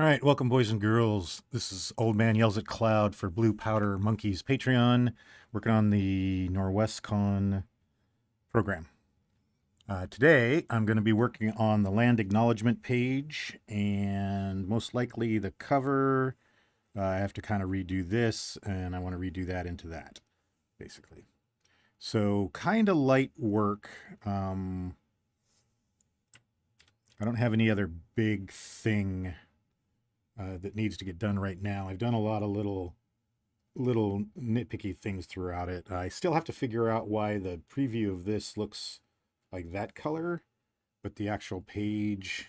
All right, welcome, boys and girls. This is Old Man Yells at Cloud for Blue Powder Monkeys Patreon, working on the Norwescon program. Today, I'm going to be working on the land acknowledgement page and most likely the cover. I have to kind of redo this, and I want to redo that into that, basically. So, kind of light work. I don't have any other big thing that needs to get done right now. I've done a lot of little nitpicky things throughout it. I still have to figure out why the preview of this looks like that color, but the actual page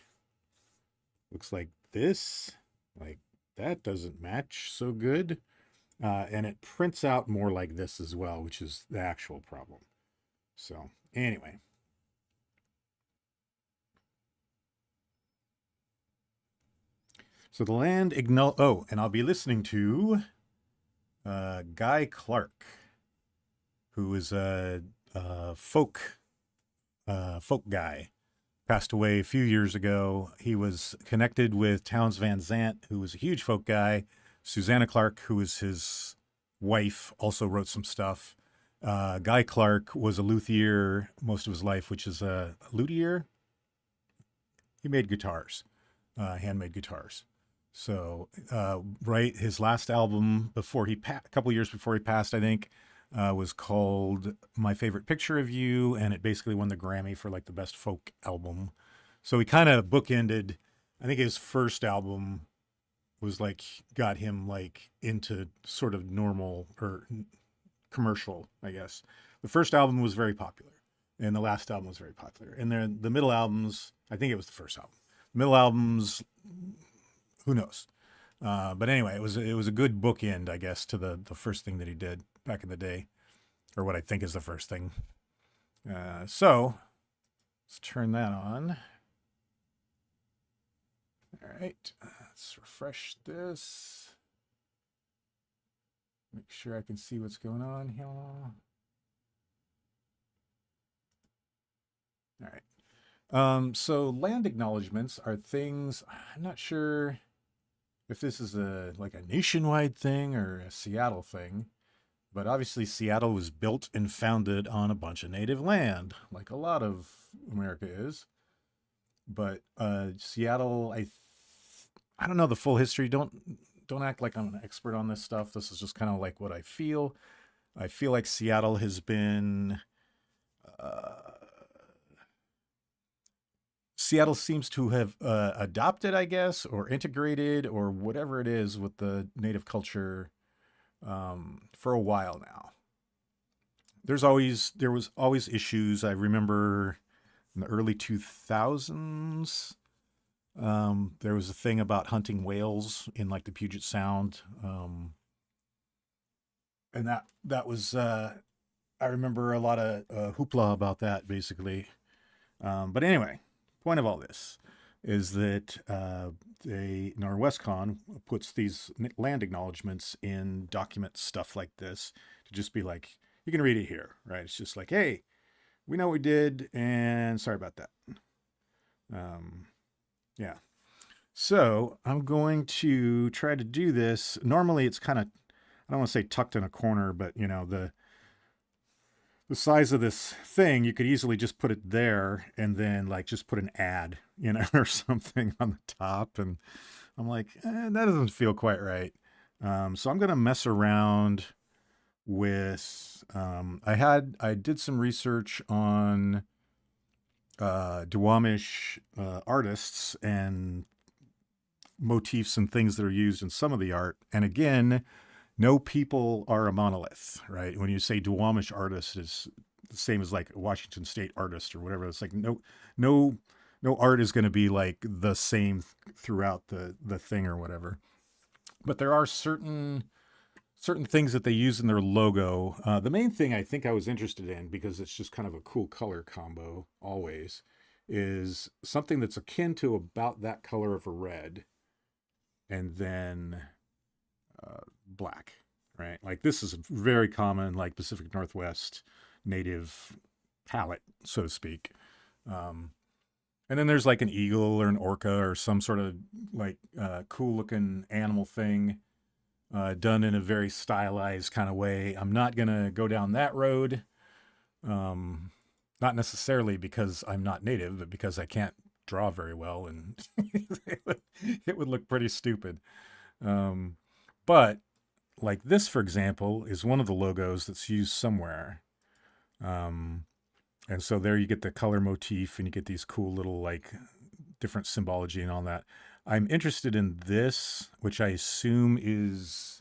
looks like this. Like that doesn't match so good. And it prints out more like this as well, which is the actual problem. So anyway. So the land oh, and I'll be listening to Guy Clark, who is a folk guy. Passed away a few years ago. He was connected with Townes Van Zandt, who was a huge folk guy. Susanna Clark, who was his wife, also wrote some stuff. Guy Clark was a luthier most of his life, which is a luthier. He made guitars, handmade guitars. So, right, his last album before a couple years before he passed, I think, was called My Favorite Picture of You, and it basically won the Grammy for like the best folk album. So he kind of bookended. I think his first album was like got him like into sort of normal or commercial, I guess. The first album was very popular, and the last album was very popular. And then the middle albums, I think it was the first album. The middle albums, who knows? But anyway, it was a good bookend, I guess, to the first thing that he did back in the day, or what I think is the first thing. So let's turn that on. All right, let's refresh this. Make sure I can see what's going on here. All right. So land acknowledgements are things, I'm not sure if this is like a nationwide thing or a Seattle thing, but obviously Seattle was built and founded on a bunch of native land, like a lot of America is. But Seattle, I don't know the full history. Don't act like I'm an expert on this stuff. This is just kind of like what I feel. I feel like Seattle has been Seattle seems to have adopted, I guess, or integrated, or whatever it is, with the native culture for a while now. There was always issues. I remember in the early 2000s, there was a thing about hunting whales in like the Puget Sound, and that was I remember a lot of hoopla about that, basically. But anyway, point of all this is that the Norwescon puts these land acknowledgements in document stuff like this to just be like, you can read it here, right? It's just like, hey, we know what we did, and sorry about that. Yeah. So I'm going to try to do this. Normally, it's kind of, I don't want to say tucked in a corner, but you know, the size of this thing, you could easily just put it there and then like just put an ad, you know, or something on the top. And I'm like, that doesn't feel quite right. So I'm going to mess around with, I did some research on Duwamish artists and motifs and things that are used in some of the art. And again, no people are a monolith, right? When you say Duwamish artist, is the same as like Washington State artist or whatever. It's like no art is going to be like the same throughout the thing or whatever. But there are certain things that they use in their logo. The main thing I think I was interested in, because it's just kind of a cool color combo always, is something that's akin to about that color of a red, and then black, right? Like this is a very common, like Pacific Northwest native palette, so to speak. And then there's like an eagle or an orca or some sort of like cool looking animal thing done in a very stylized kind of way. I'm not going to go down that road. Um, Not necessarily because I'm not native, but because I can't draw very well and it would look pretty stupid. Um, but like this, for example, is one of the logos that's used somewhere. Um, and so there you get the color motif and you get these cool little like different symbology and all that. I'm interested in this, which I assume is,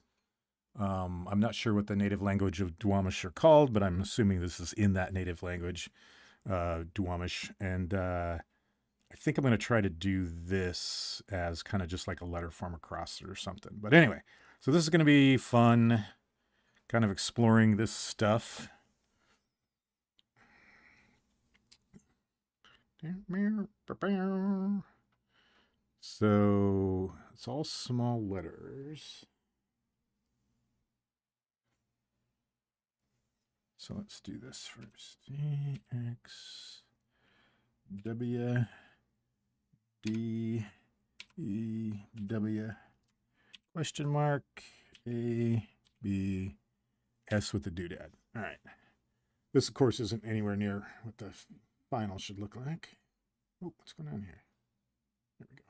I'm not sure what the native language of Duwamish are called, but I'm assuming this is in that native language, Duwamish. And I think I'm going to try to do this as kind of just like a letter form across it or something. But anyway, so this is going to be fun, kind of exploring this stuff. So it's all small letters. So let's do this first. X W D E W question mark A B S with the doodad. All right. This, of course, isn't anywhere near what the final should look like. Oh, what's going on here? There we go.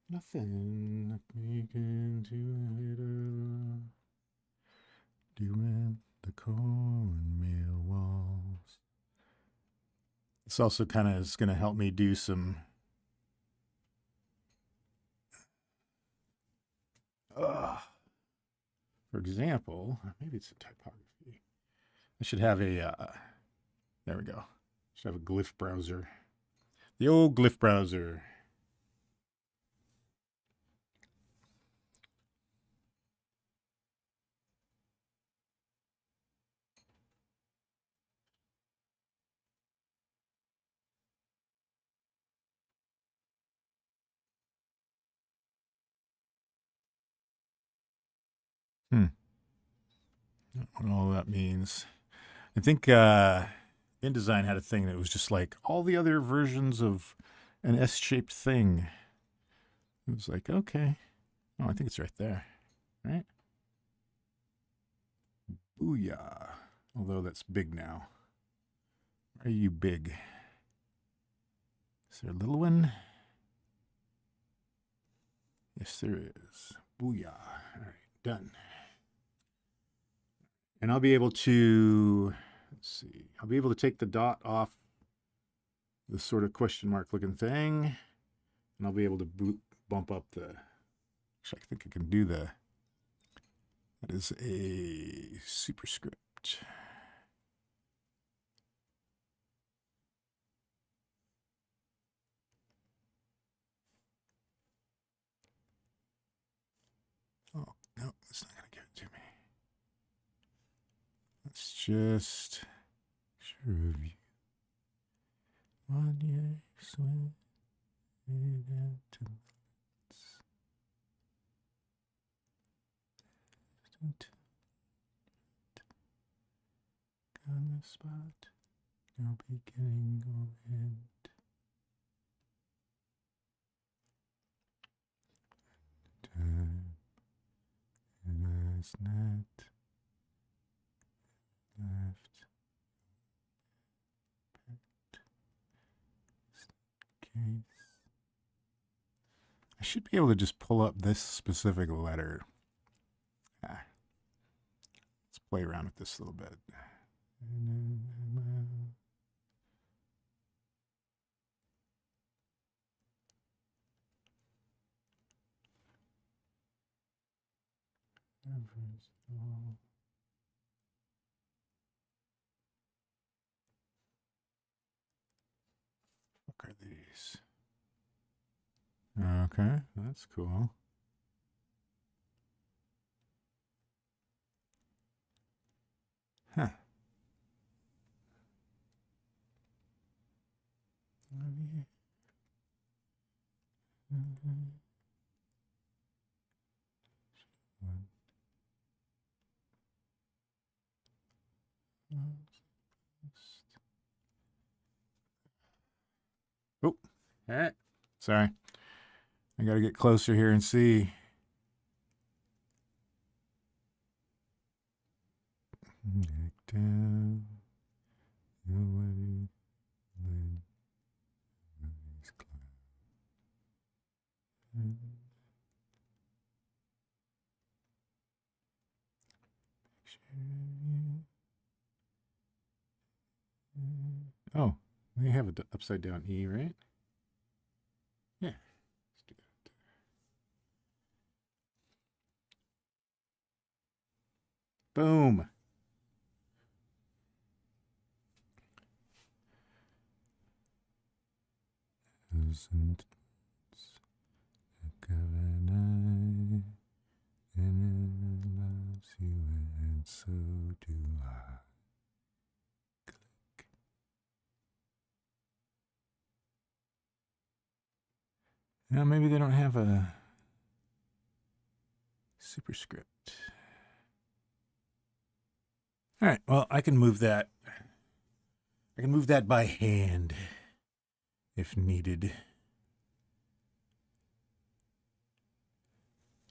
Nothing we can do later. Doing the cornmeal walls. This also kind of is going to help me do some. For example, maybe it's a typography. I should have a. There we go. Should have a glyph browser. The old glyph browser. What all that means. I think InDesign had a thing that was just like all the other versions of an S-shaped thing. It was like, okay. Oh, I think it's right there. Right? Booyah. Although that's big now. Are you big? Is there a little one? Yes, there is. Booyah. All right, done. And I'll be able to, let's see, I'll be able to take the dot off the sort of question mark looking thing. And I'll be able to bump up the, actually, I think I can do that is a superscript. Oh, no, that's not going to give it to me. Let's just review. 1 year swim into on the spot. No beginning or end. Time has not left. Case. I should be able to just pull up this specific letter. Let's play around with this a little bit. What are these? Okay, that's cool. Huh. Oh, sorry. I got to get closer here and see. Neck down. Nobody. Oh, they have an upside down E, right? Yeah. Let's do that. Boom. Isn't and it loves you, and so do I. Click. Now maybe they don't have a superscript. All right. Well, I can move that. I can move that by hand if needed.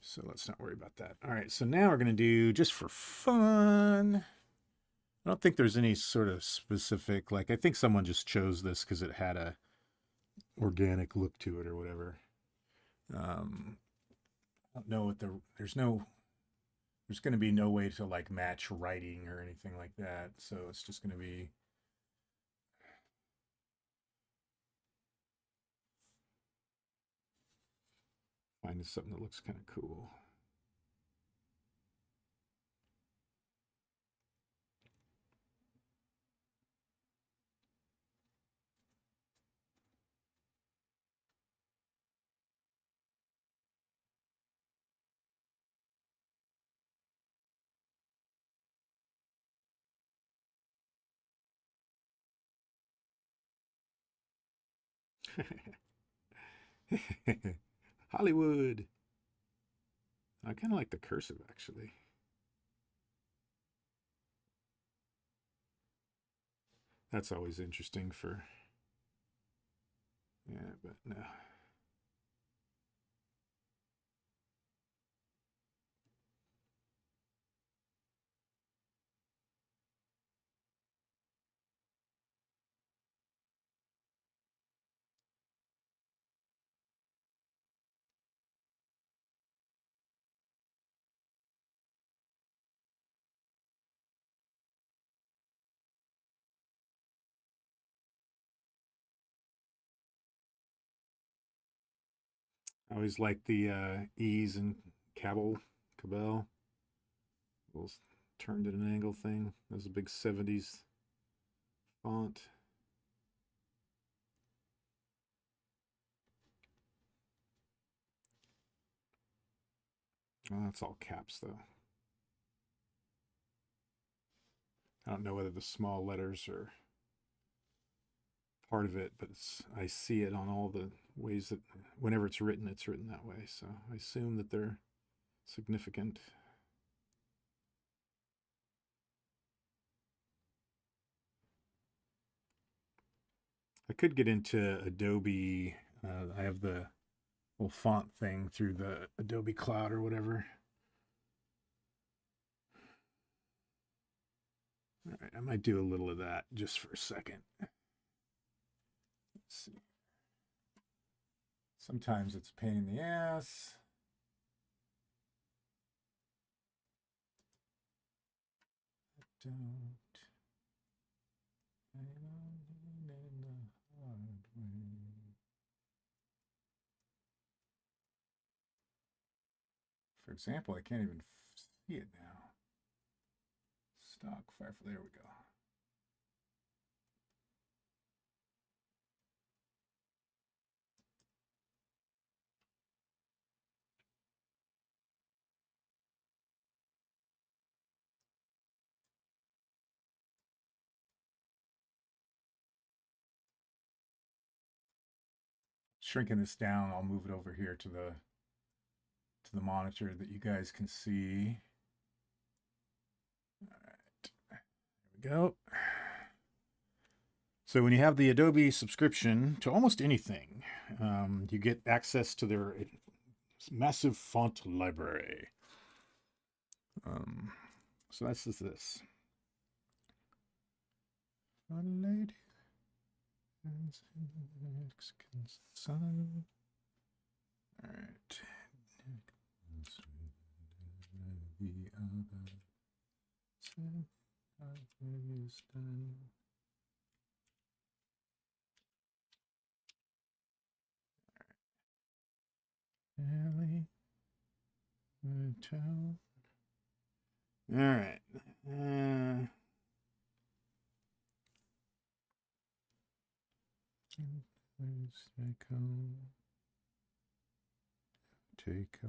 So let's not worry about that. All right. So now we're going to do, just for fun, I don't think there's any sort of specific, like, I think someone just chose this because it had a organic look to it or whatever. I don't know what there's going to be no way to like match writing or anything like that. So it's just going to be, finding something that looks kind of cool. Hollywood. I kind of like the cursive, actually. That's always interesting for, yeah, but no. I always like the E's and Cabell. Little turned at an angle thing. That was a big 70s font. Oh, that's all caps, though. I don't know whether the small letters are part of it, but I see it on all the ways that whenever it's written that way. So I assume that they're significant. I could get into Adobe. I have the little font thing through the Adobe Cloud or whatever. All right, I might do a little of that just for a second. Let's see. Sometimes it's a pain in the ass. I don't in the hard way. For example, I can't even see it now. Stock Firefly. There we go. Shrinking this down, I'll move it over here to the monitor that you guys can see. All right, there we we go. So when you have the Adobe subscription to almost anything, you get access to their massive font library. So that's just this. A lady Mexican sun. All right. The other side is done. Alley, town. All right. Where's my come? Take a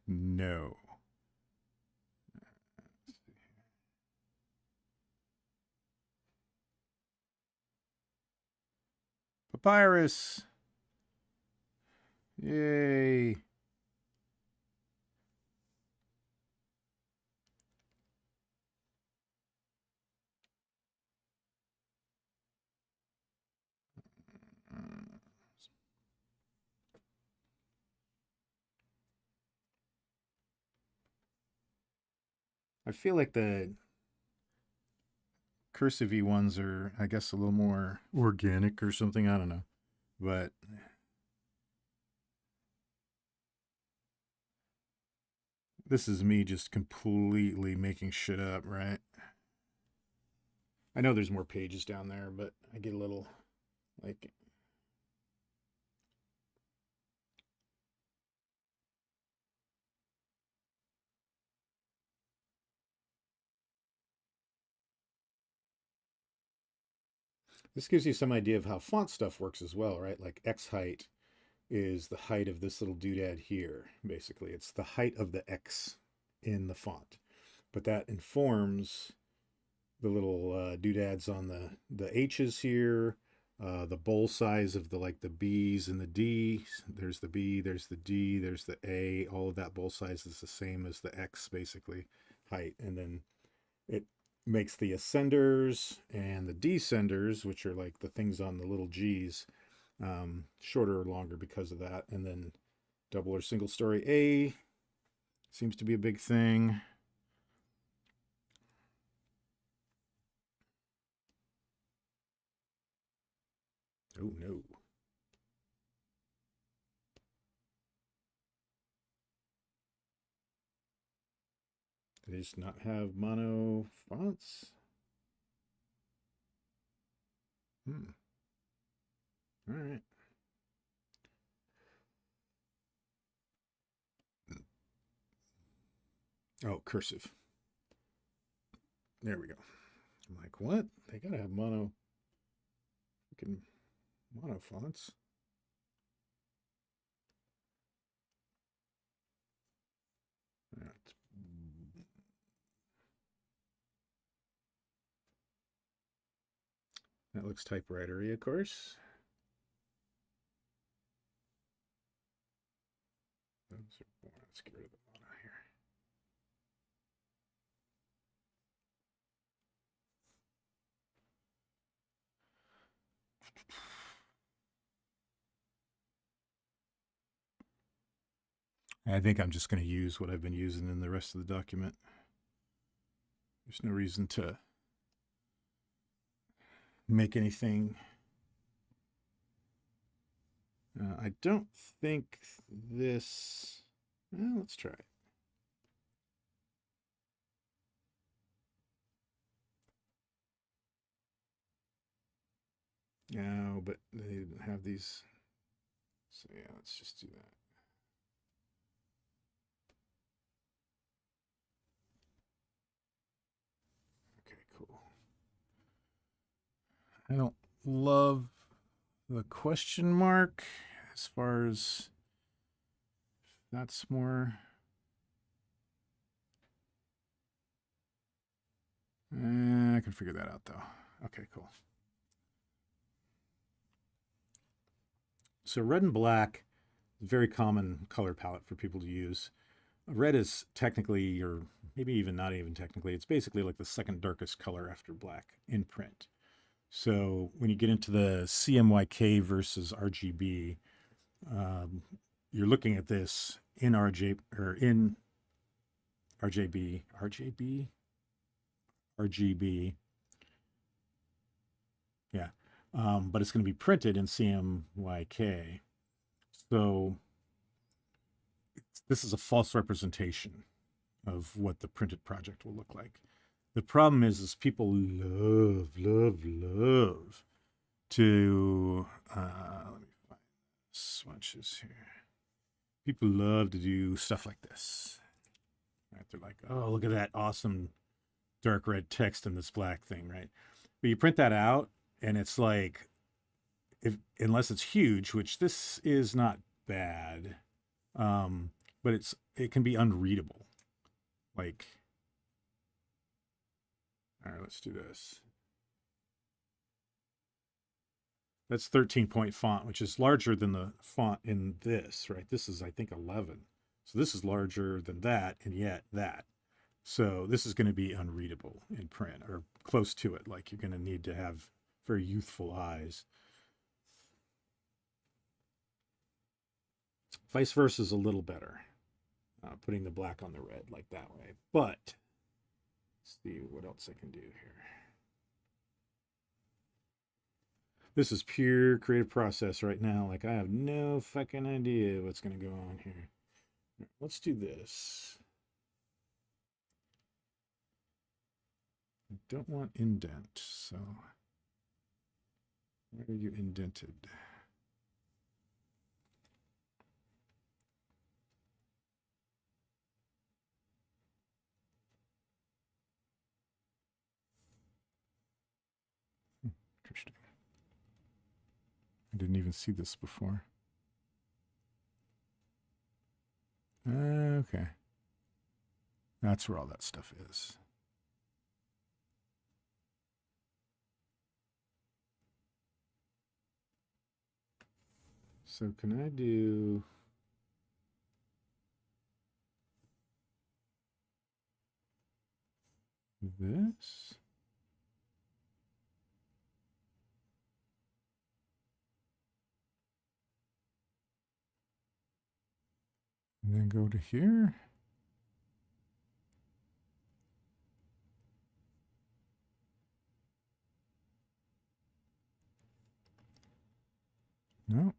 no. Papyrus. Yay. I feel like the cursive ones are, I guess, a little more organic or something. I don't know. But this is me just completely making shit up, right? I know there's more pages down there, but I get a little like. This gives you some idea of how font stuff works as well, right? Like X height is the height of this little doodad here, basically. It's the height of the X in the font. But that informs the little doodads on the H's here, the bowl size of the like the B's and the D's. There's the B, there's the D, there's the A. All of that bowl size is the same as the X, basically, height. And then it makes the ascenders and the descenders, which are like the things on the little G's, shorter or longer because of that. And then double or single story A seems to be a big thing. Oh no. They just not have mono fonts? All right. Oh, cursive. There we go. I'm like, what? They gotta have freaking mono fonts. That looks typewritery, of course. Let's get rid of the mono here. I think I'm just going to use what I've been using in the rest of the document. There's no reason to make anything. I don't think this. Well, let's try it. No, but they didn't have these. So yeah, let's just do that. Okay, cool. I don't love the question mark as far as that's more I can figure that out though. Okay, cool. So red and black is a very common color palette for people to use. Red is technically, or maybe even not even technically, it's basically like the second darkest color after black in print. So when you get into the CMYK versus RGB, um, you're looking at this in RJ or in RGB, yeah. But it's going to be printed in CMYK. So this is a false representation of what the printed project will look like. The problem is people love to, let me find swatches here. People love to do stuff like this. Right? They're like, oh, look at that awesome dark red text in this black thing, right? But you print that out and it's like, if unless it's huge, which this is not bad, but it can be unreadable. Like, all right, let's do this. That's 13-point font, which is larger than the font in this, right? This is, I think, 11. So this is larger than that, and yet that. So this is going to be unreadable in print, or close to it. Like, you're going to need to have very youthful eyes. Vice versa is a little better, putting the black on the red like that way. But let's see what else I can do here. This is pure creative process right now. Like, I have no fucking idea what's going to go on here. Let's do this. I don't want indent, so where are you indented? Interesting. I didn't even see this before. Okay. That's where all that stuff is. So can I do this? And then go to here. No.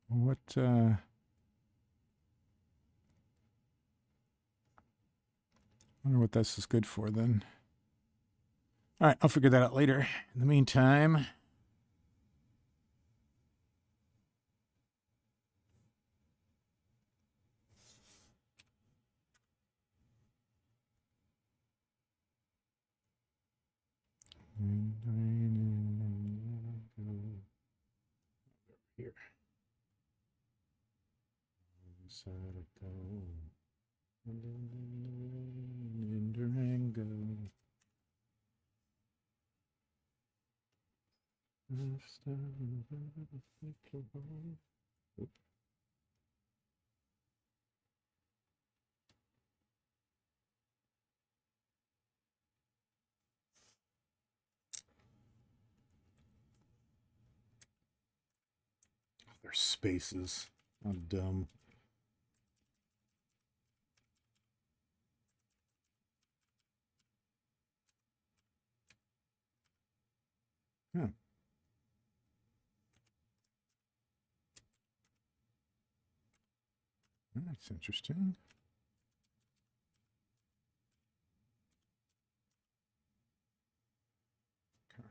What, wonder what this is good for then. All right, I'll figure that out later. In the meantime, here. In Durango. There's spaces. How dumb. Huh. That's interesting. Okay.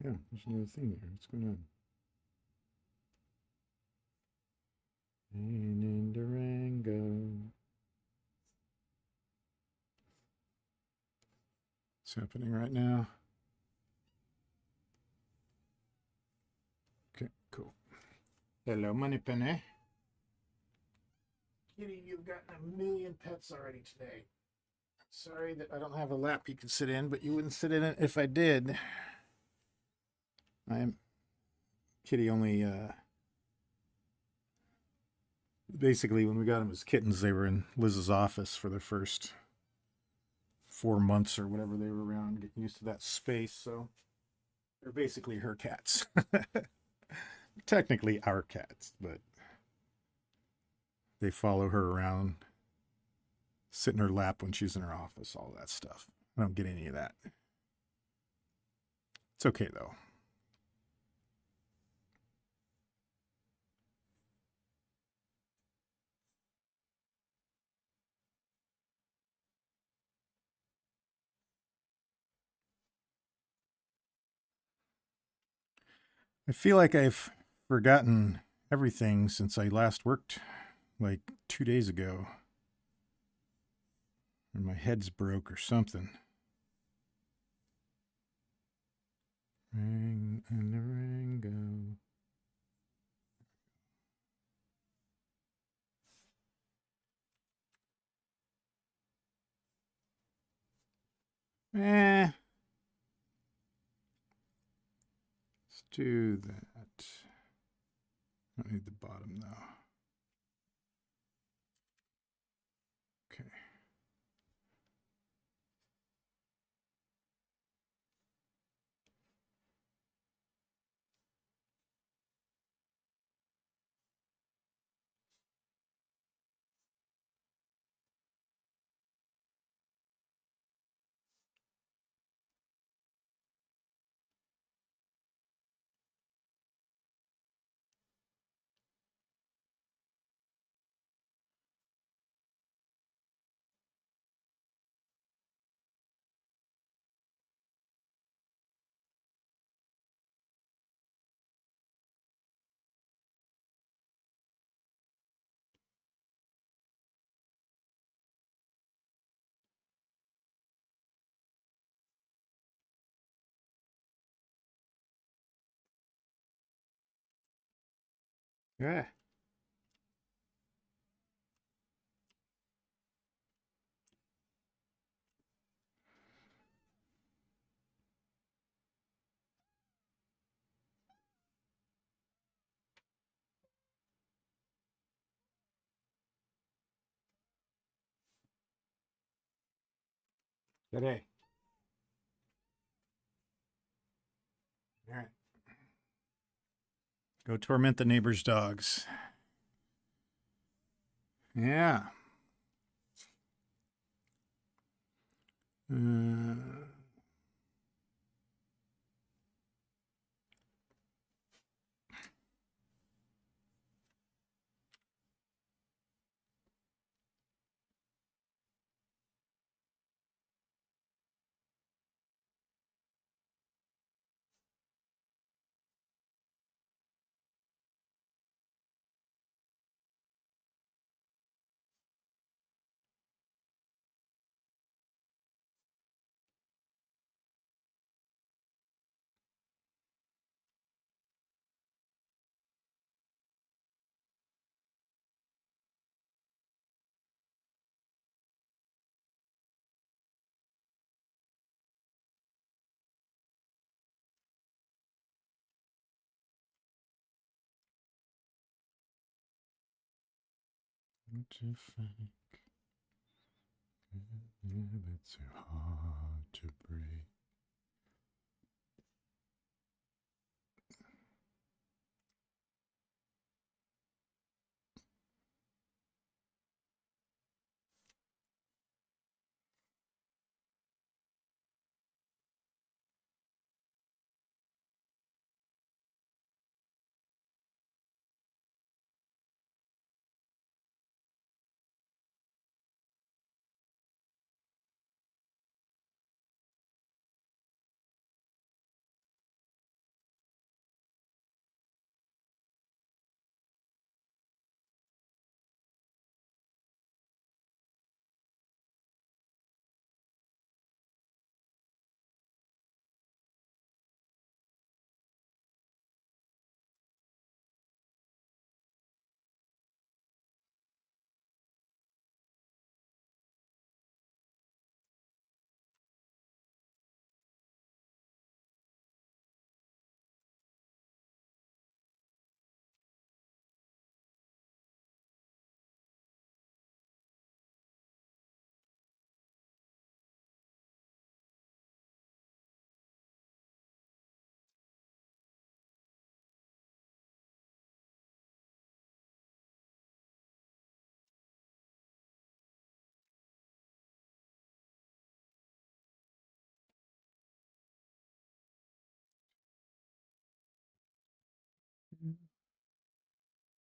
Yeah, there's another thing there. What's going on? Rain in Durango. What's happening right now? Okay, cool. Hello, Moneypenny. Kitty, you've gotten a million pets already today. Sorry that I don't have a lap you can sit in, but you wouldn't sit in it if I did. Kitty only, basically, when we got them as kittens, they were in Liz's office for the first 4 months or whatever they were around, getting used to that space. So they're basically her cats. Technically our cats, but they follow her around, sit in her lap when she's in her office, all that stuff. I don't get any of that. It's okay though. I feel like I've forgotten everything since I last worked like 2 days ago. Or my head's broke or something. Ring and the Rango. Let's do that. I don't need the bottom though. Okay. Yeah. Today. All right. Go torment the neighbor's dogs. Yeah. To find it's so hard to break.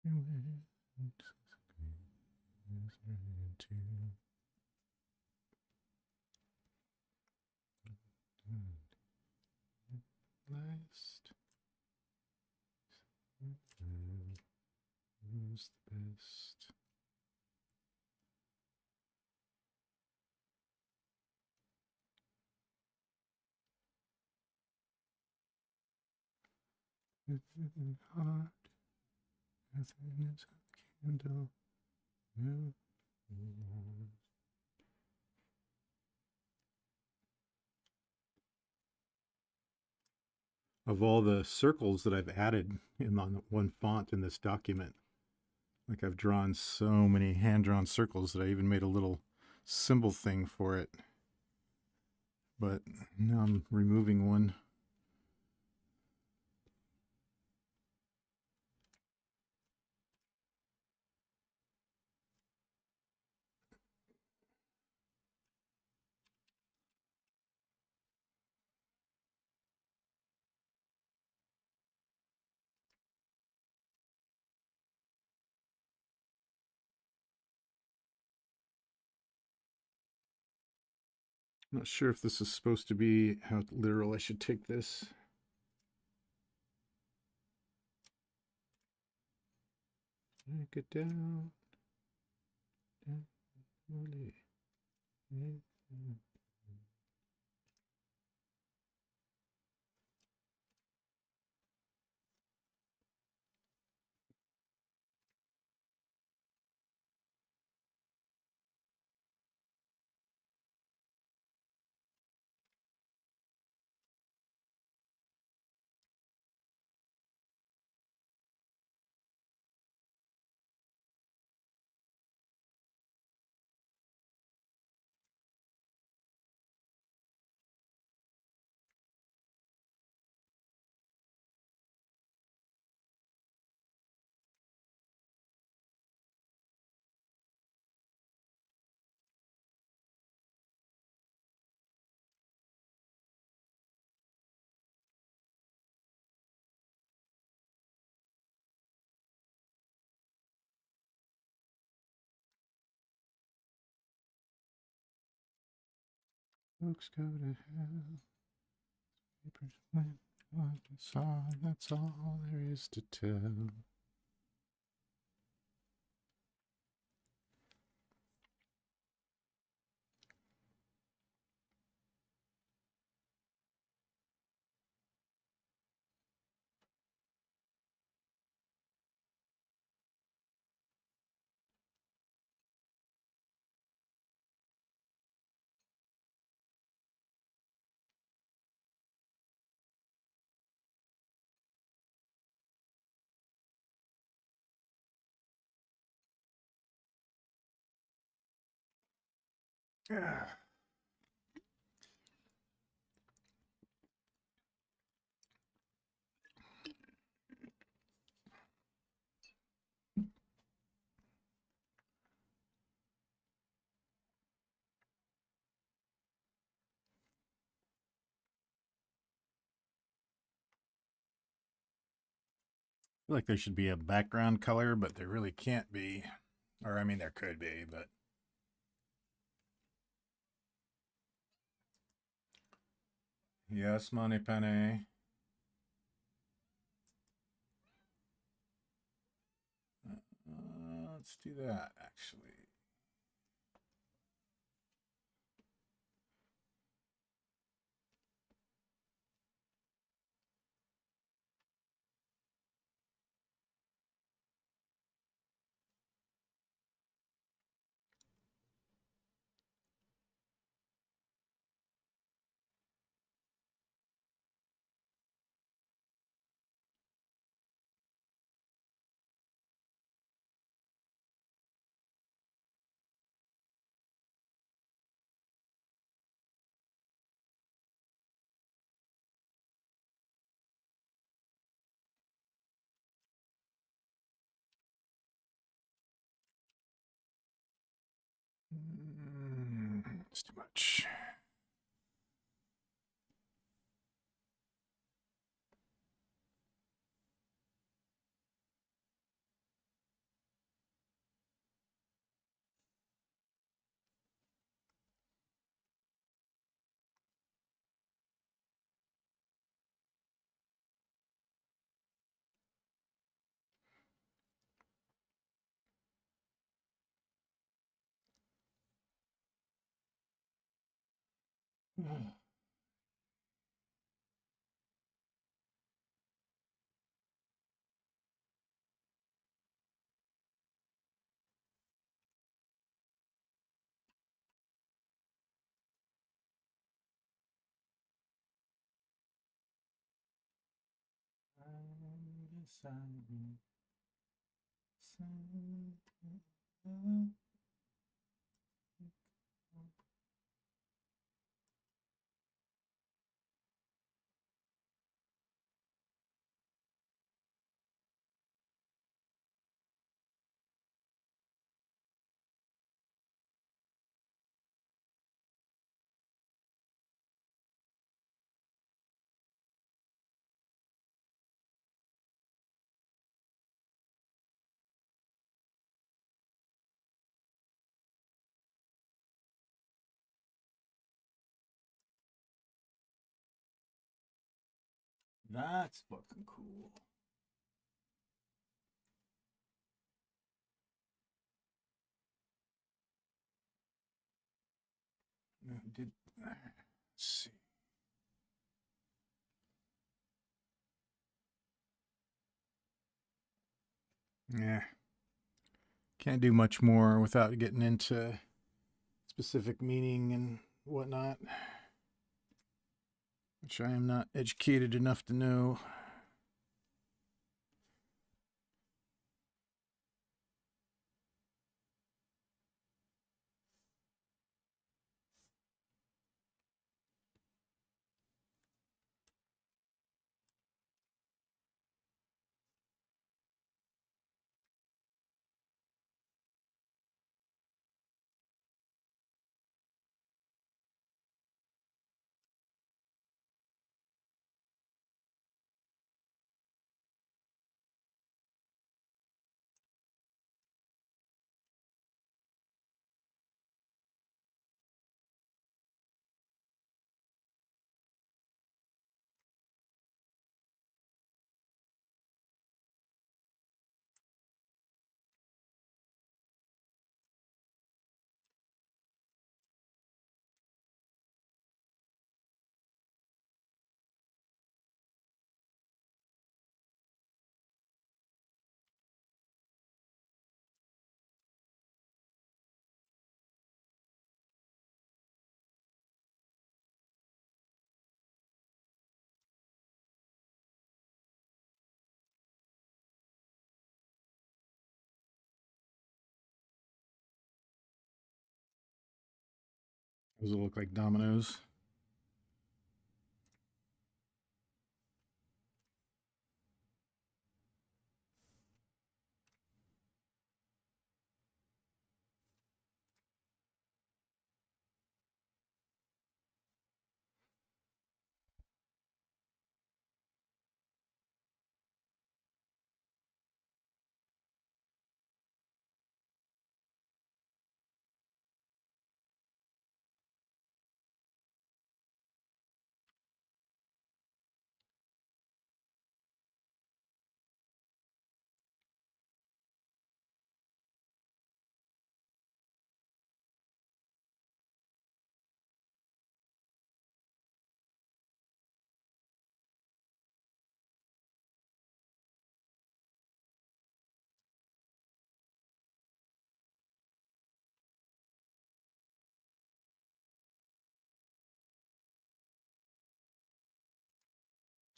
Last. Who's the best? Hot. Nothing is a candle. Of all the circles that I've added in on one font in this document, like I've drawn so many hand-drawn circles that I even made a little symbol thing for it. But now I'm removing one. I'm not sure if this is supposed to be how literal I should take this. Break it down. Folks go to hell. Papers went on to saw. That's all there is to tell. Yeah. I feel like there should be a background color, but there really can't be. Or, I mean, there could be, but. Yes, Money Penny. Let's do that, actually. It's too much. That's fucking cool. Did let's see. Yeah, can't do much more without getting into specific meaning and whatnot, which I am not educated enough to know. Those look like dominoes.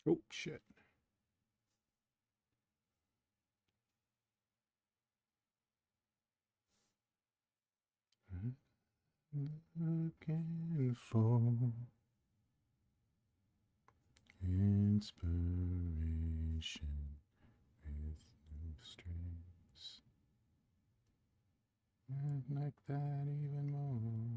Oh shit. Looking for inspiration with no strings. I'd like that even more.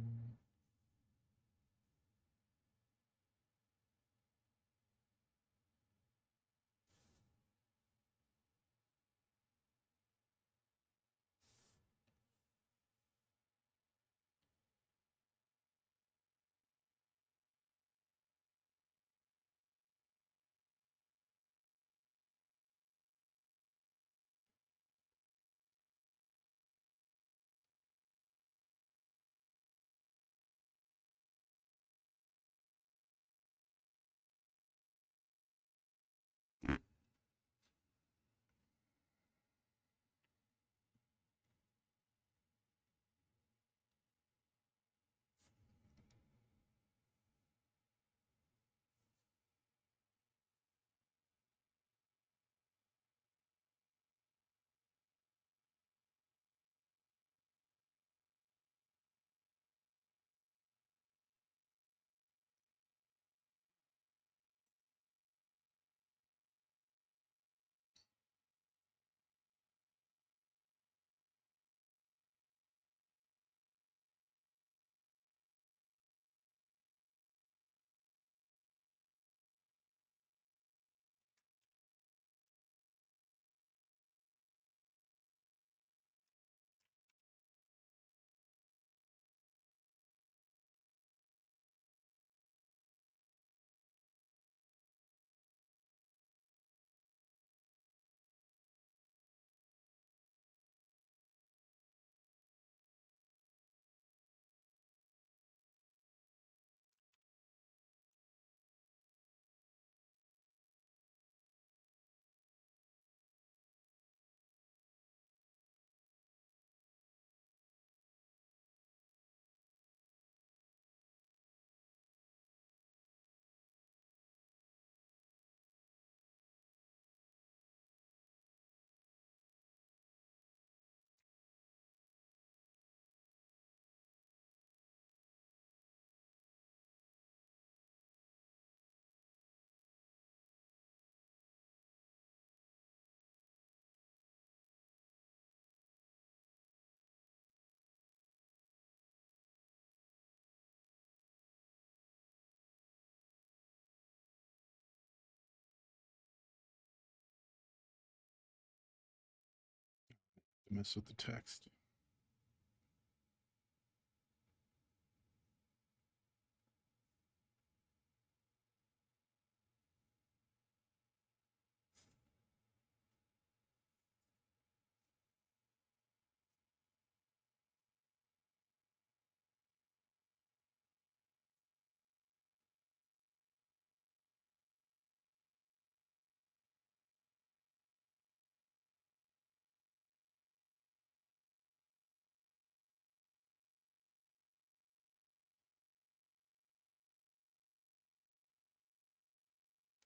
to mess with the text.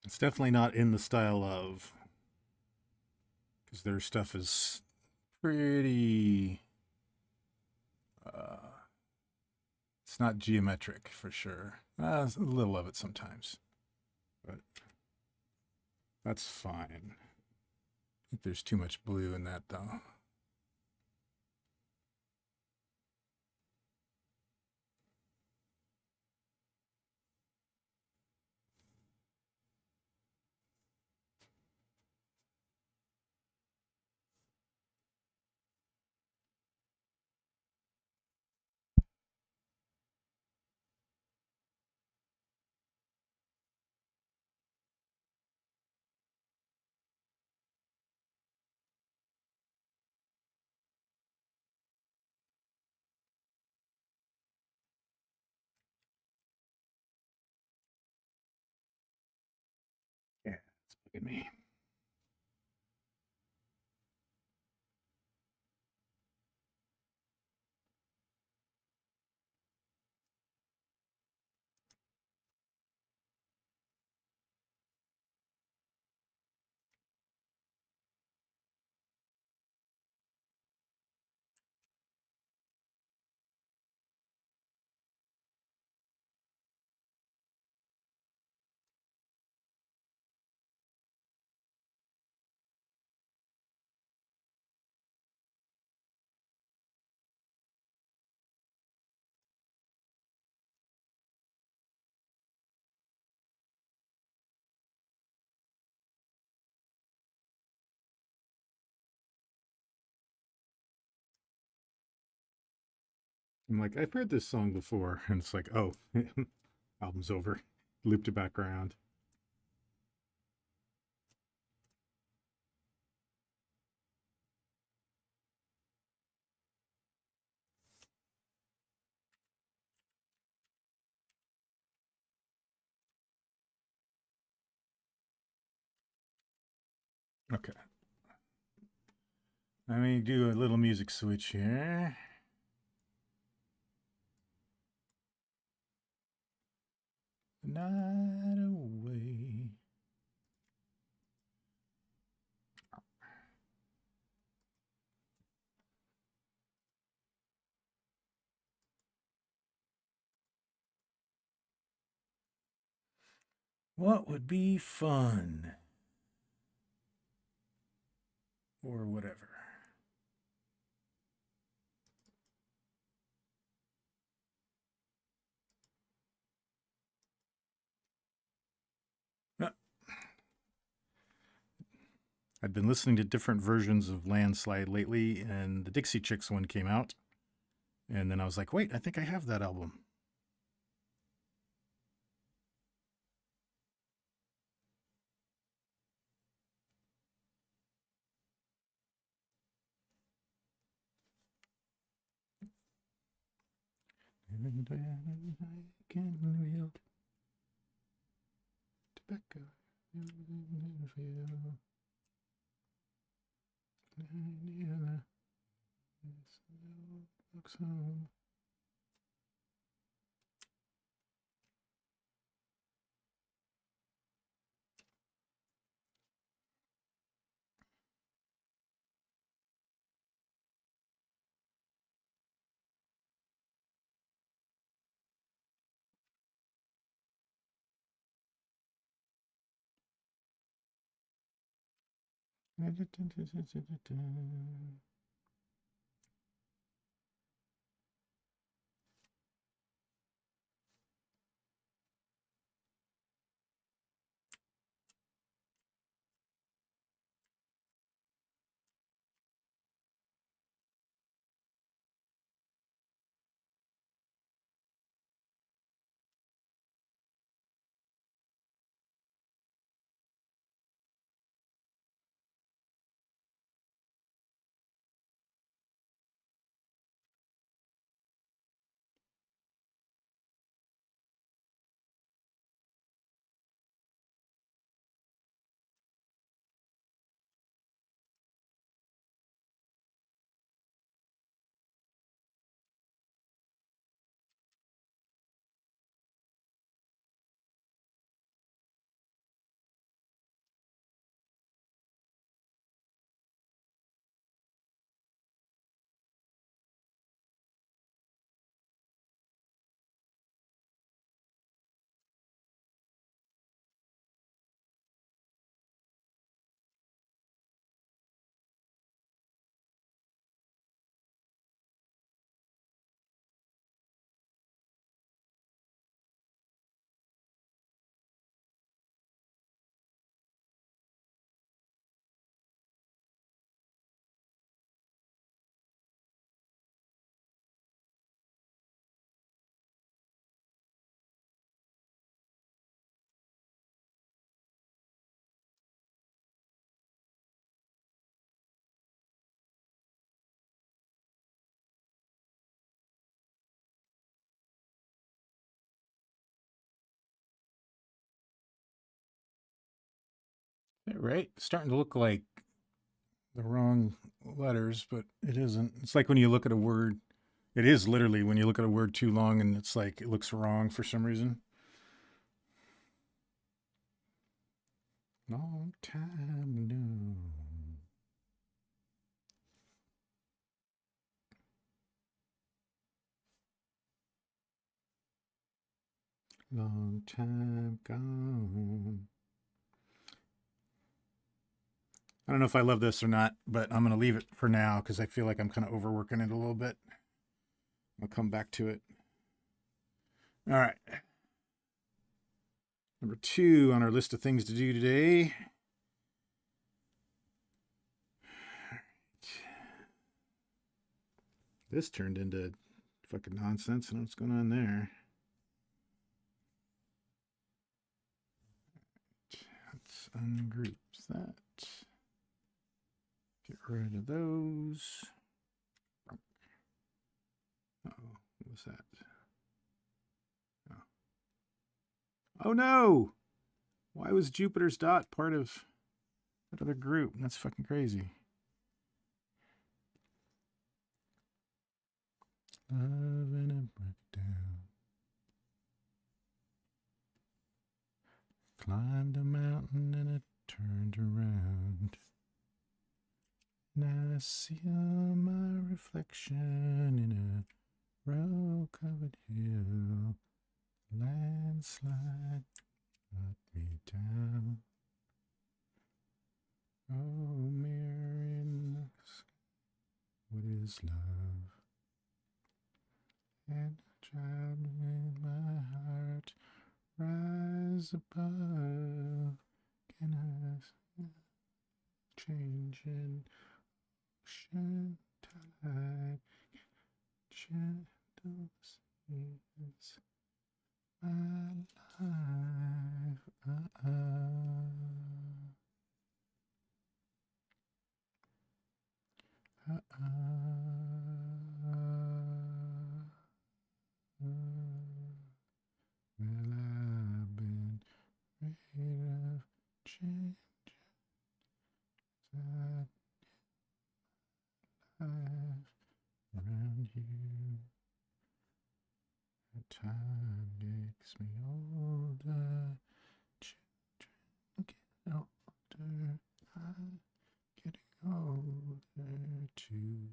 It's definitely not in the style of, because their stuff is pretty. It's not geometric for sure. A little of it sometimes, but that's fine. I think there's too much blue in that though. Yeah, look at me. I'm like, I've heard this song before, and it's like, oh, album's over. Looped it back around. Okay. Let me do a little music switch here. Night away. What would be fun? Or whatever. I've been listening to different versions of Landslide lately, and the Dixie Chicks one came out. And then I was like, wait, I think I have that album. And I can wield tobacco. Right? It's starting to look like the wrong letters, but it isn't. It's like when you look at a word, it is literally when you look at a word too long and it's like it looks wrong for some reason. Long time no. Long time gone. I don't know if I love this or not, but I'm going to leave it for now because I feel like I'm kind of overworking it a little bit. I'll come back to it. All right. Number 2 on our list of things to do today. This turned into fucking nonsense. I don't know what's going on there. Let's ungroup that. Get rid of those. Uh-oh, what was that? Oh. Oh no! Why was Jupiter's dot part of that other group? That's fucking crazy. Love and a breakdown. Climbed a mountain and it turned around. And I see my reflection in a row-covered hill. Landslide cut me down. Oh, mirror in the sky, what is love? And a child with my heart rise above. Can I change in ocean tide? Gentle seas, my life. Well, I've been afraid of change that life around you. The time makes me older. Children get older. I'm getting older too.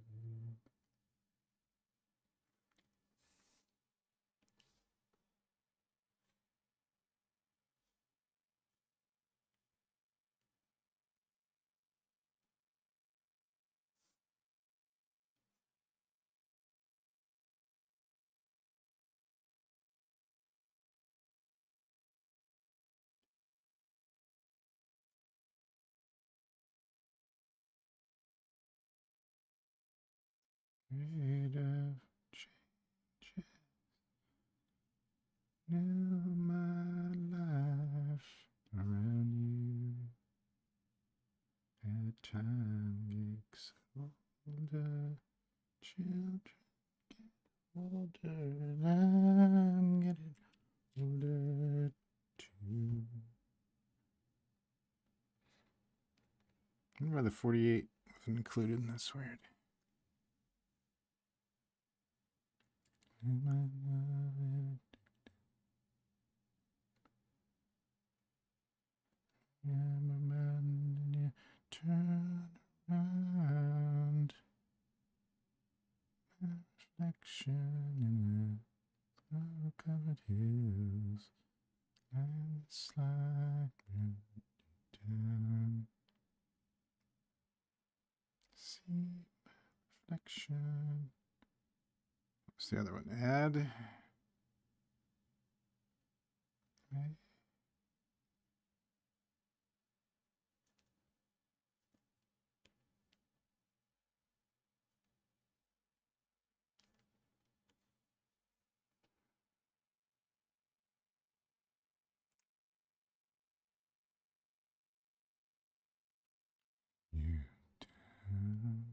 Afraid of change. Now my life around you. And time gets older. Children get older. And I'm getting older too. I wonder why the 48 wasn't included. That's weird. I'm a man and you turn around. Reflection in the snow-covered hills. Landslide down. See reflection. What's the other one? Add. Okay. You down.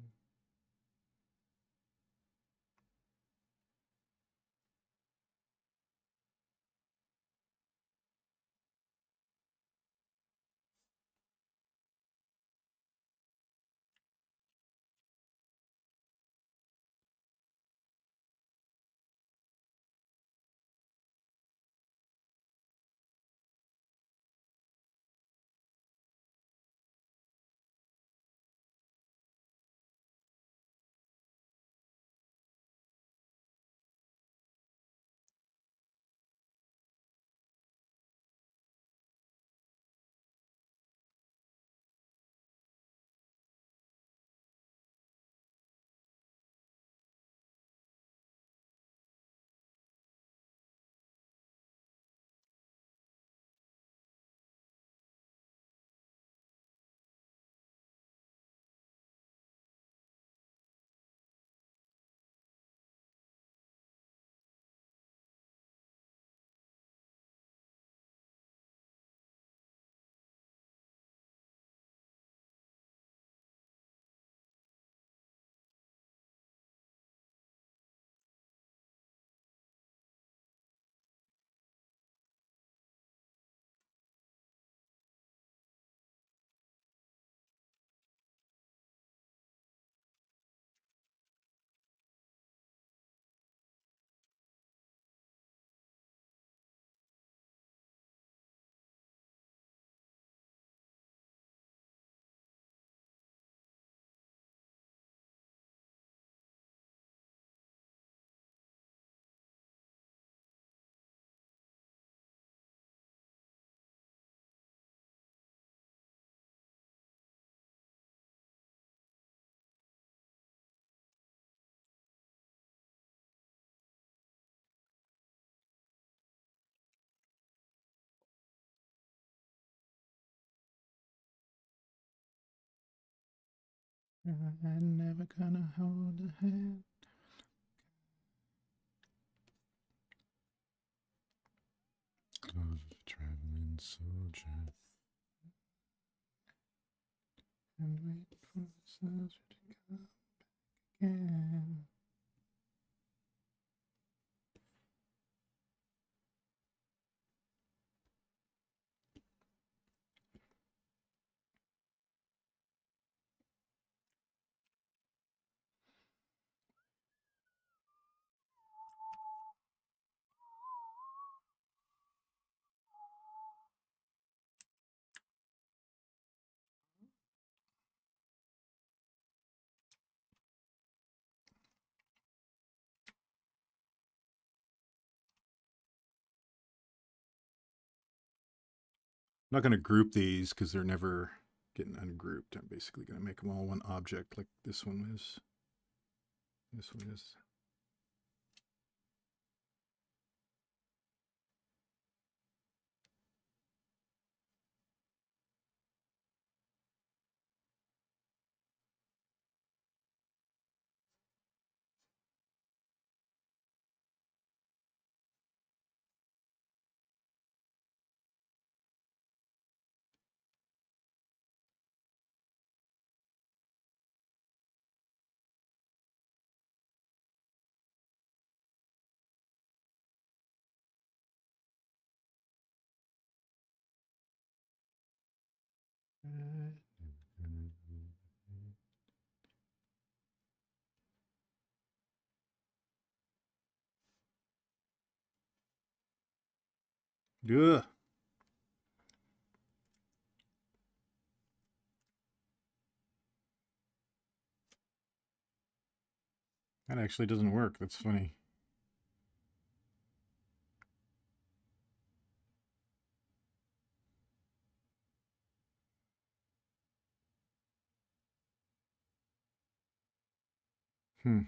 I'm never gonna hold a hand. Of traveling soldier. And wait for the soldier to come again. I'm not going to group these because they're never getting ungrouped. I'm basically going to make them all one object like this one is. This one is. Ugh. That actually doesn't work. That's funny. Hmm.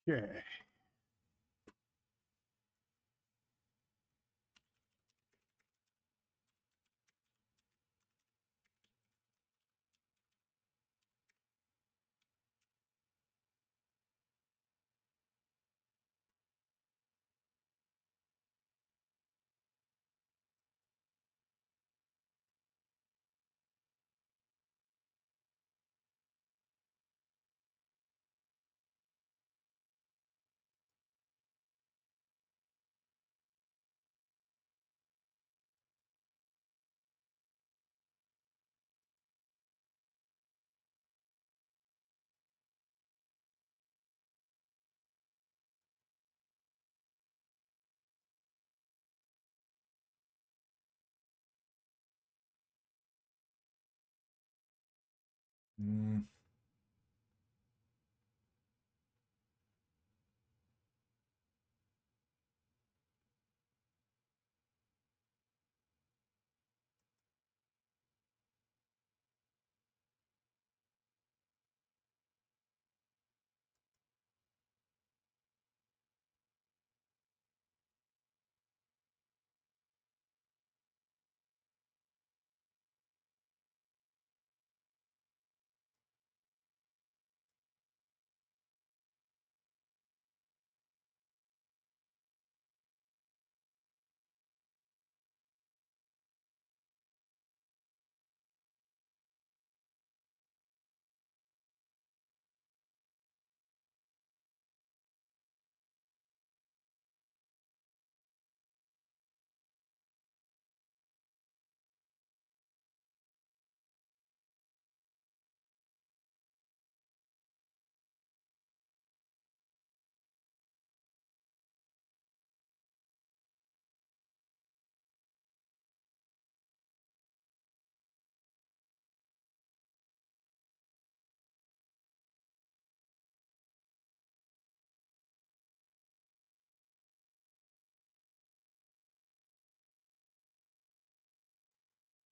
Yeah. Mm.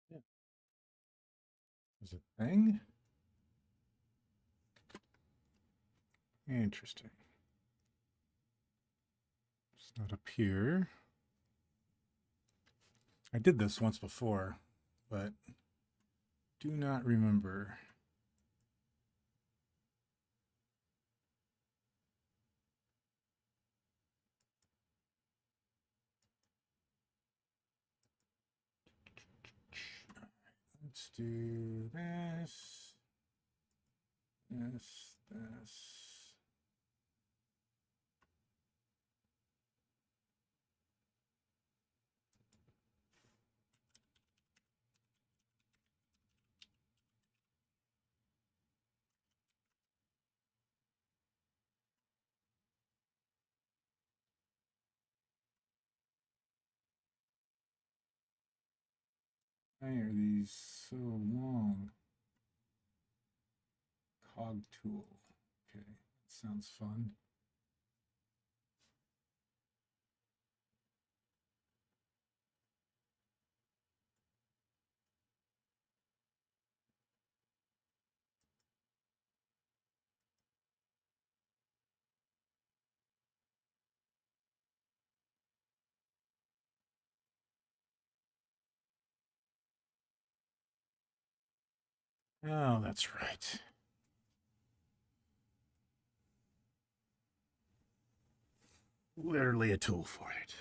Yeah. Is it thing? Interesting. It's not up here. I did this once before, but do not remember. Let's do this, this. Why are these so long? Cog tool. Okay, that sounds fun. Oh, that's right. Literally a tool for it.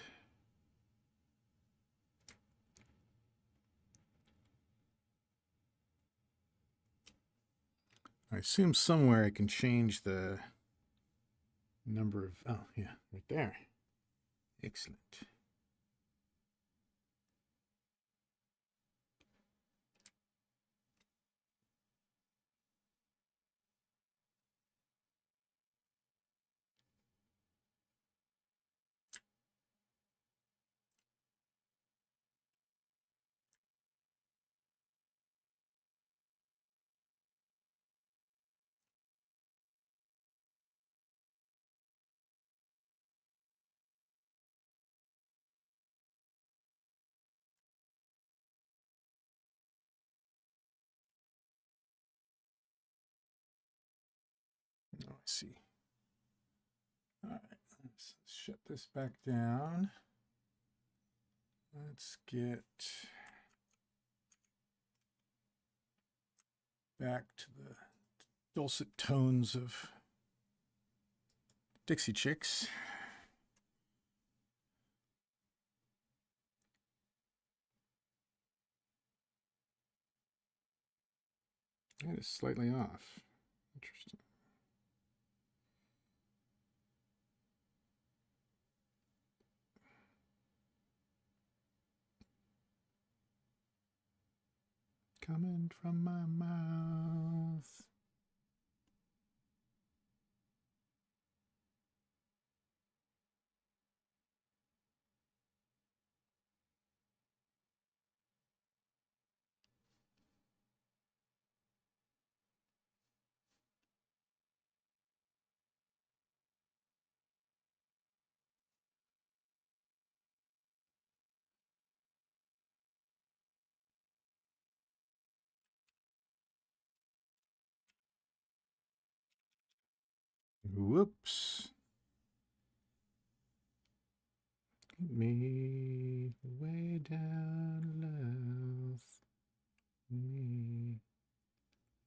I assume somewhere I can change the number of. Oh, yeah, right there. Excellent. Oh, I see. All right, let's shut this back down. Let's get back to the dulcet tones of Dixie Chicks. That is slightly off. Interesting. Coming from my mouth. Whoops. Get me way down left. Me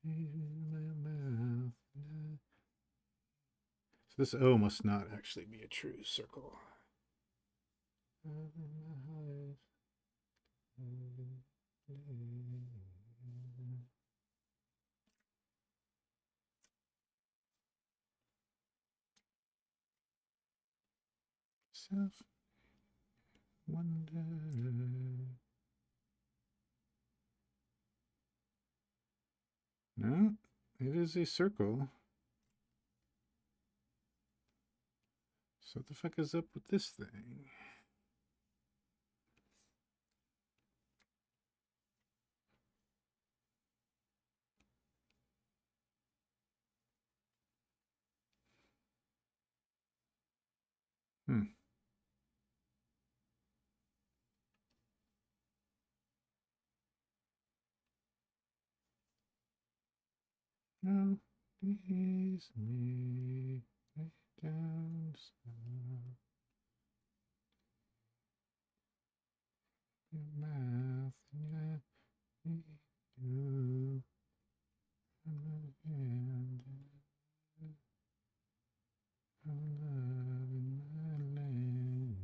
in my mouth. So this O must not actually be a true circle. Self wonder. No, it is a circle. So what the fuck is up with this thing? Hmm. No, tease me way down south. Your mouth and you from the hand of love in my land.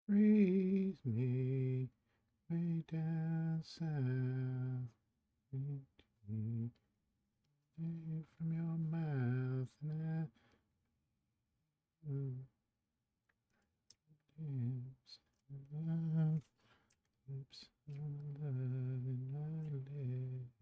Raise me way down south. Away from your mouth and lips, lips, love in my lips.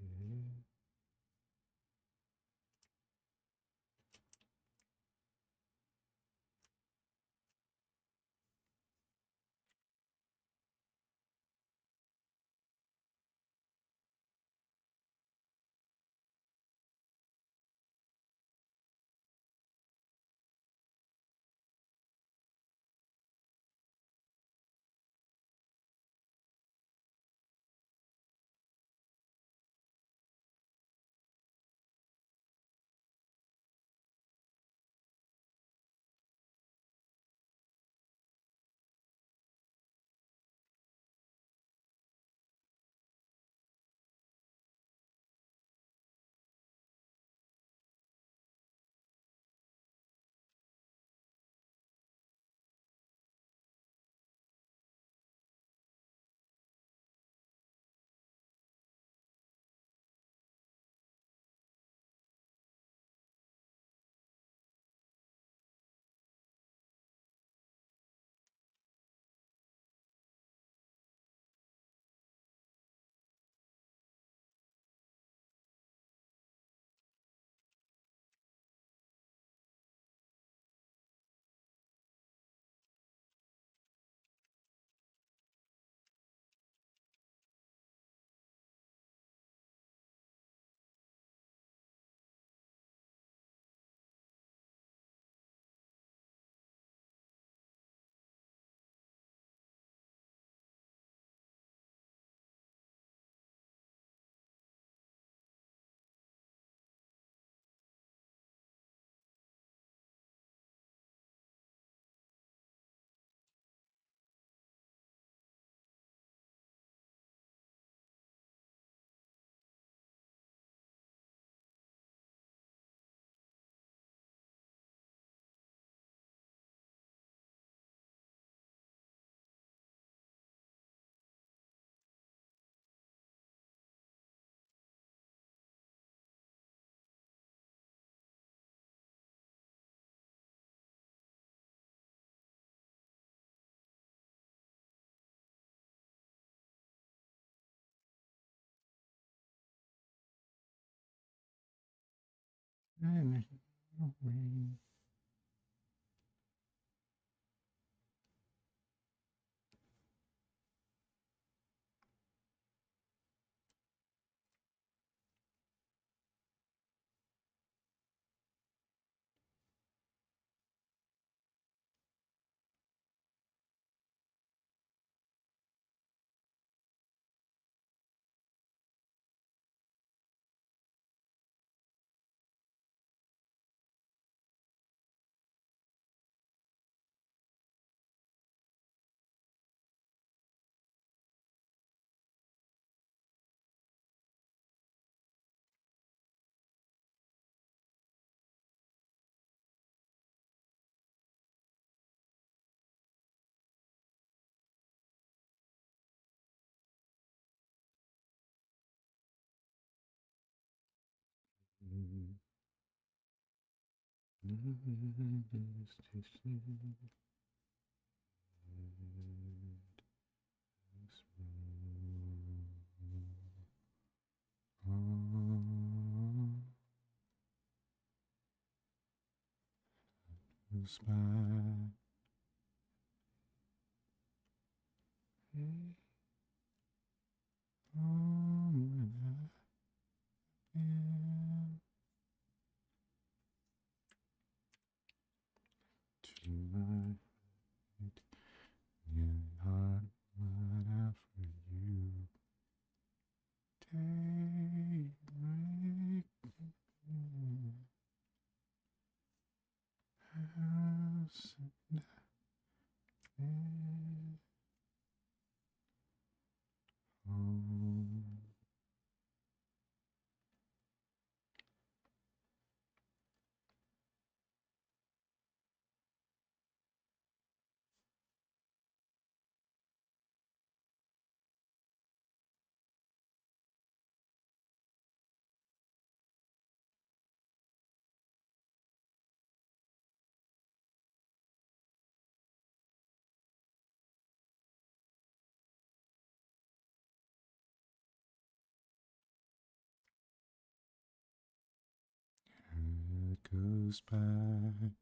It goes by in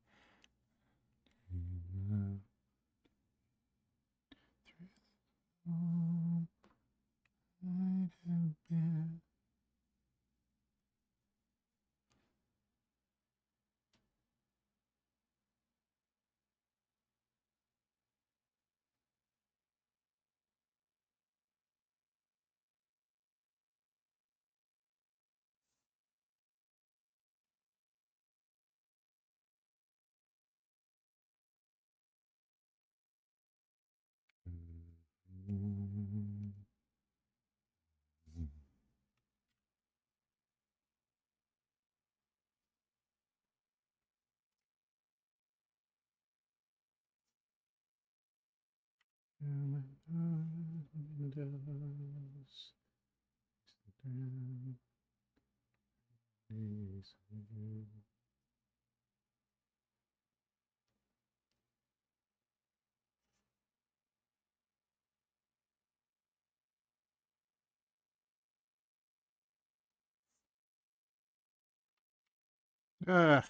the home might have been. Ah,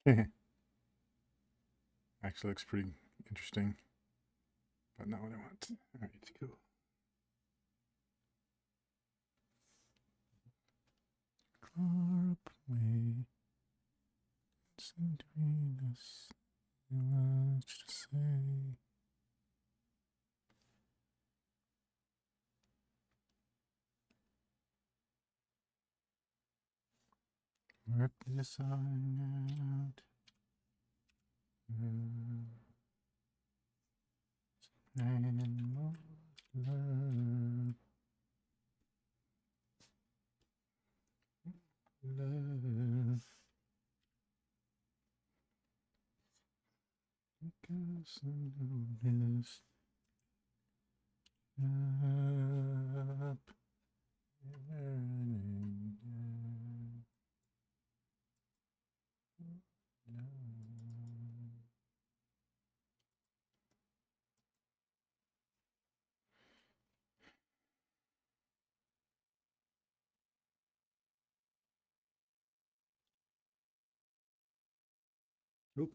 Actually looks pretty interesting, but not what I want. All right, cool. Clarp way. Seem to be this much to say. Work this song out. And more love. Love. Because I know this. Up. Oop.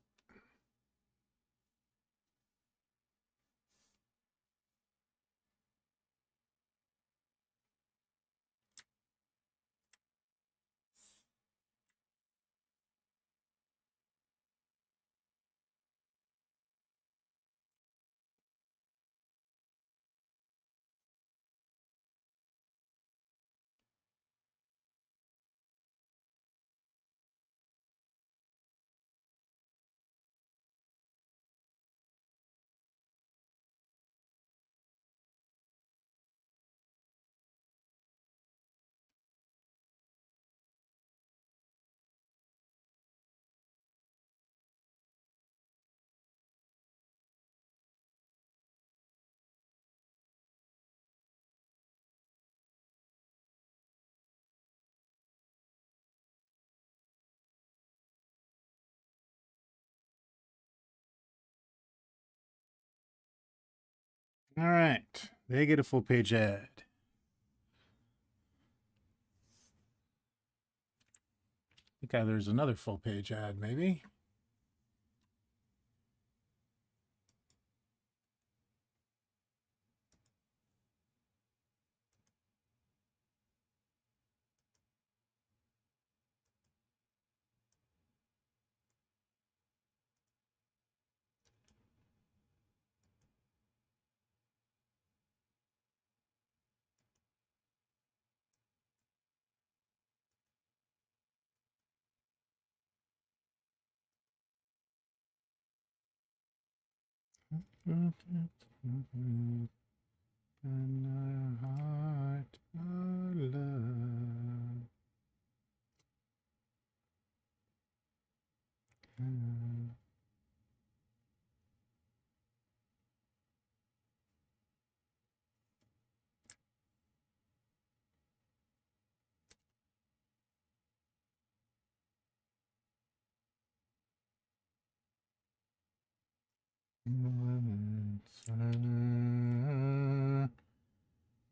All right, they get a full page ad. I think there's another full page ad, maybe. And a heart of love.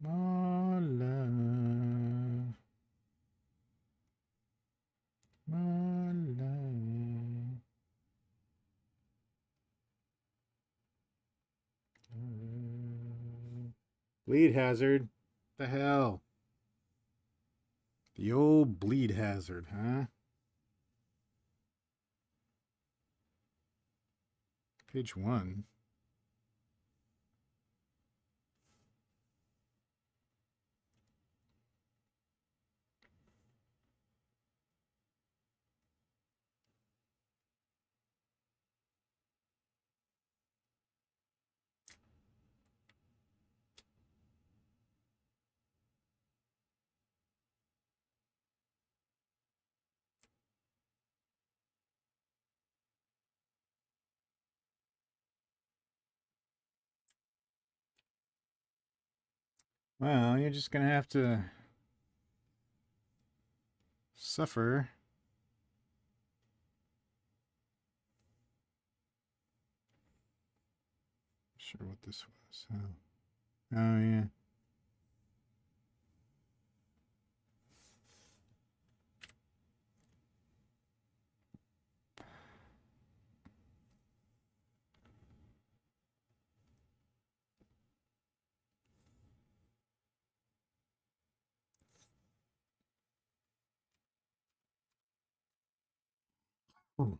My love, my love. Bleed hazard. The hell? The old bleed hazard, huh? Page 1. Well, you're just gonna have to suffer. Sure what this was. Oh yeah. Ooh.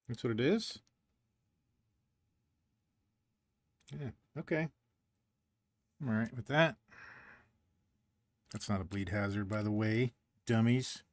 That's what it is? Yeah, okay. I'm all right with that. That's not a bleed hazard, by the way, dummies.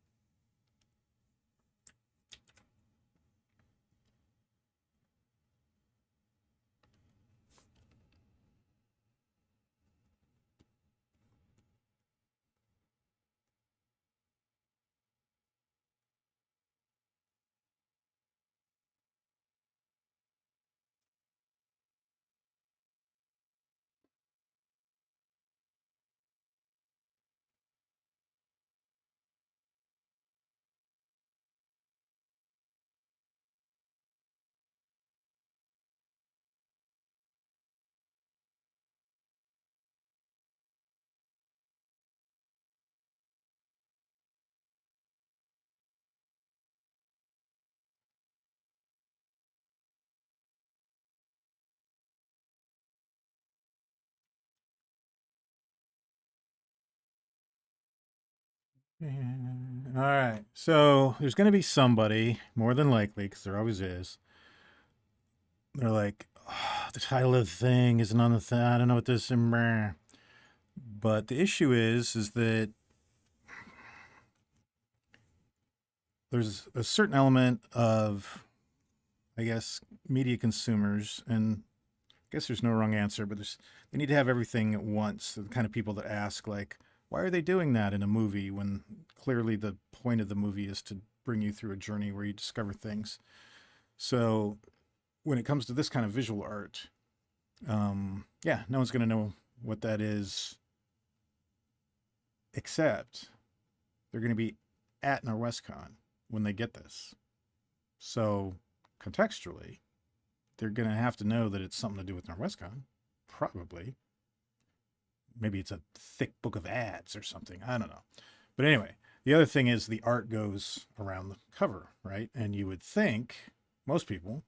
All right. So there's going to be somebody, more than likely, because there always is. They're like, "Oh, the title of the thing isn't on the thing. I don't know what this is." But the issue is that there's a certain element of, I guess, media consumers, and I guess there's no wrong answer, but they need to have everything at once. The kind of people that ask, like, why are they doing that in a movie when clearly the point of the movie is to bring you through a journey where you discover things? So when it comes to this kind of visual art, yeah, no one's going to know what that is, except they're going to be at Norwescon when they get this. So contextually, they're going to have to know that it's something to do with Norwescon, probably. Maybe it's a thick book of ads or something. I don't know. But anyway, the other thing is the art goes around the cover, right? And you would think most people,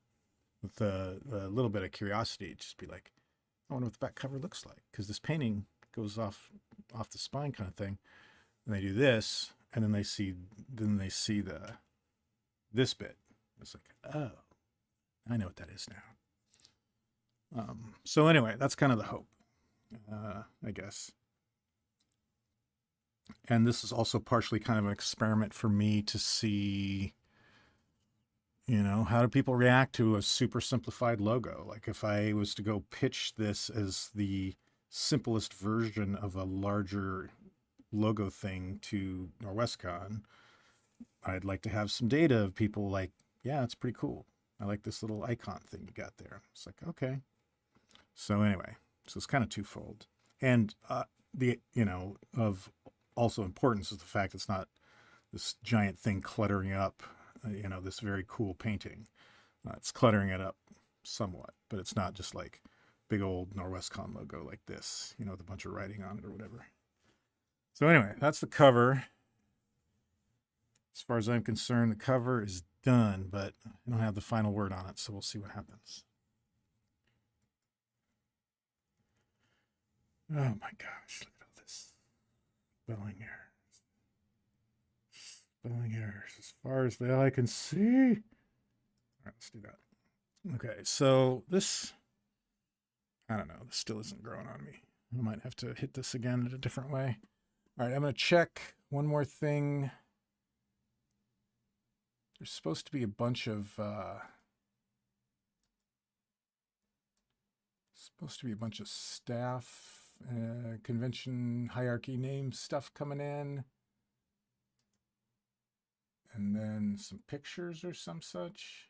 with a little bit of curiosity, just be like, I wonder what the back cover looks like, because this painting goes off the spine kind of thing. And they do this, and then they see this bit. It's like, oh, I know what that is now. So anyway, that's kind of the hope, I guess. And this is also partially kind of an experiment for me to see, how do people react to a super simplified logo? Like if I was to go pitch this as the simplest version of a larger logo thing to Norwescon, I'd like to have some data of people like, yeah, it's pretty cool. I like this little icon thing you got there. It's like, okay. So anyway, so it's kind of twofold. And of also importance is the fact it's not this giant thing cluttering up, this very cool painting. It's cluttering it up somewhat, but it's not just like big old Norwescon logo like this, with a bunch of writing on it or whatever. So anyway, that's the cover. As far as I'm concerned, the cover is done, but I don't have the final word on it, so we'll see what happens. Oh my gosh, look at all this spelling errors. Spelling errors as far as the eye can see. All right, let's do that. Okay, so this, I don't know, this still isn't growing on me. I might have to hit this again in a different way. All right, I'm going to check one more thing. There's supposed to be a bunch of staff convention hierarchy name stuff coming in, and then some pictures or some such.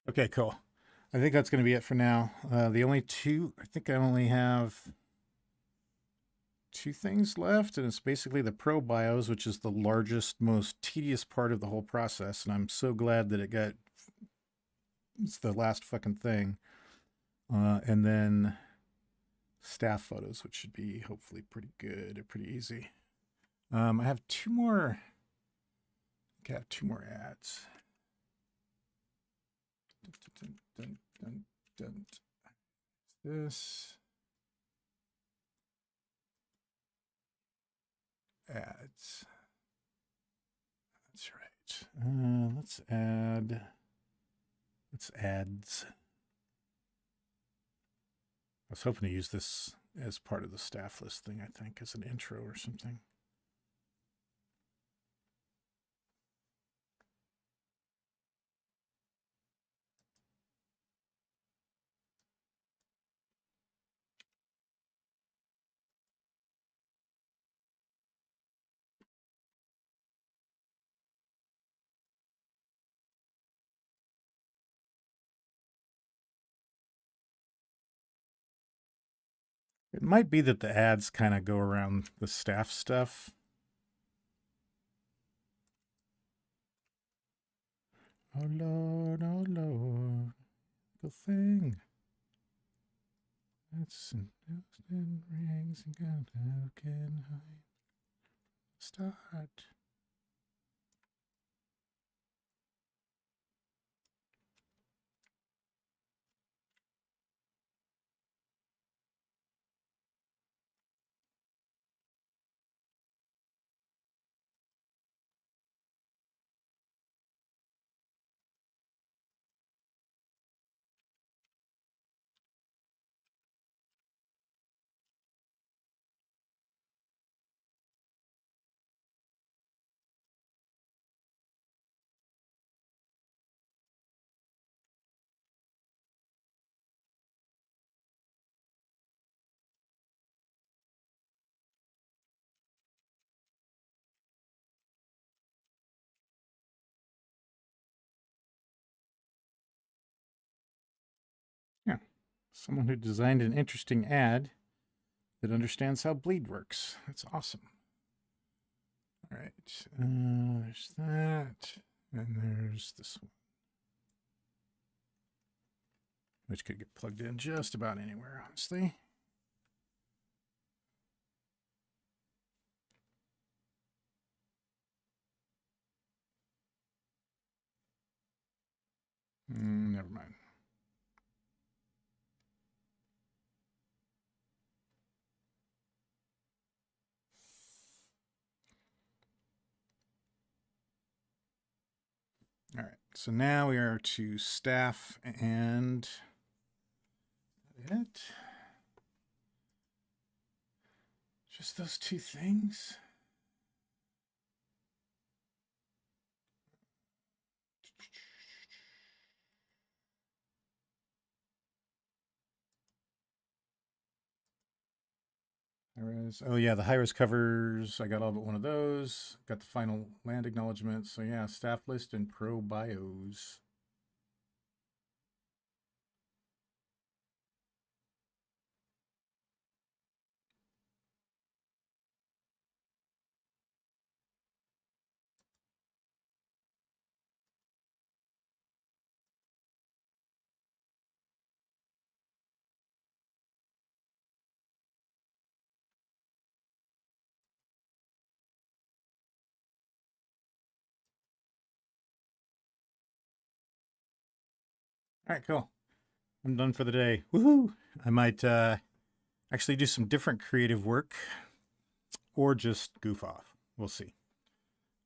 Okay, cool. I think that's going to be it for now. The only two, I think I only have two things left, and it's basically the pro bios, which is the largest, most tedious part of the whole process. And I'm so glad that it got it's the last fucking thing. And then staff photos, which should be hopefully pretty good or pretty easy. I have two more. I have two more ads. Dun, dun, dun, dun. This ads. That's right. Let's add. Let's ads. I was hoping to use this as part of the staff list thing, I think, as an intro or something. It might be that the ads kind of go around the staff stuff. Oh Lord, the thing. That's in rings and how can I start? Yeah, someone who designed an interesting ad that understands how bleed works. That's awesome. All right, there's that, and there's this one, which could get plugged in just about anywhere, honestly. Never mind. All right, so now we are to staff and it. Just those two things. Oh yeah, the high-res covers. I got all but one of those. Got the final land acknowledgement. So yeah, staff list and pro bios. All right, cool. I'm done for the day. Woohoo! I might actually do some different creative work or just goof off. We'll see.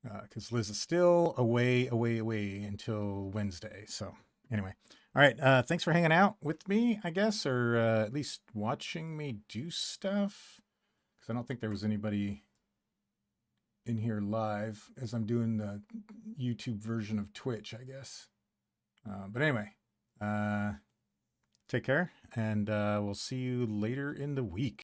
Because Liz is still away until Wednesday. So anyway, all right. Thanks for hanging out with me, I guess, or at least watching me do stuff. Because I don't think there was anybody in here live as I'm doing the YouTube version of Twitch, I guess. But anyway, take care, and we'll see you later in the week.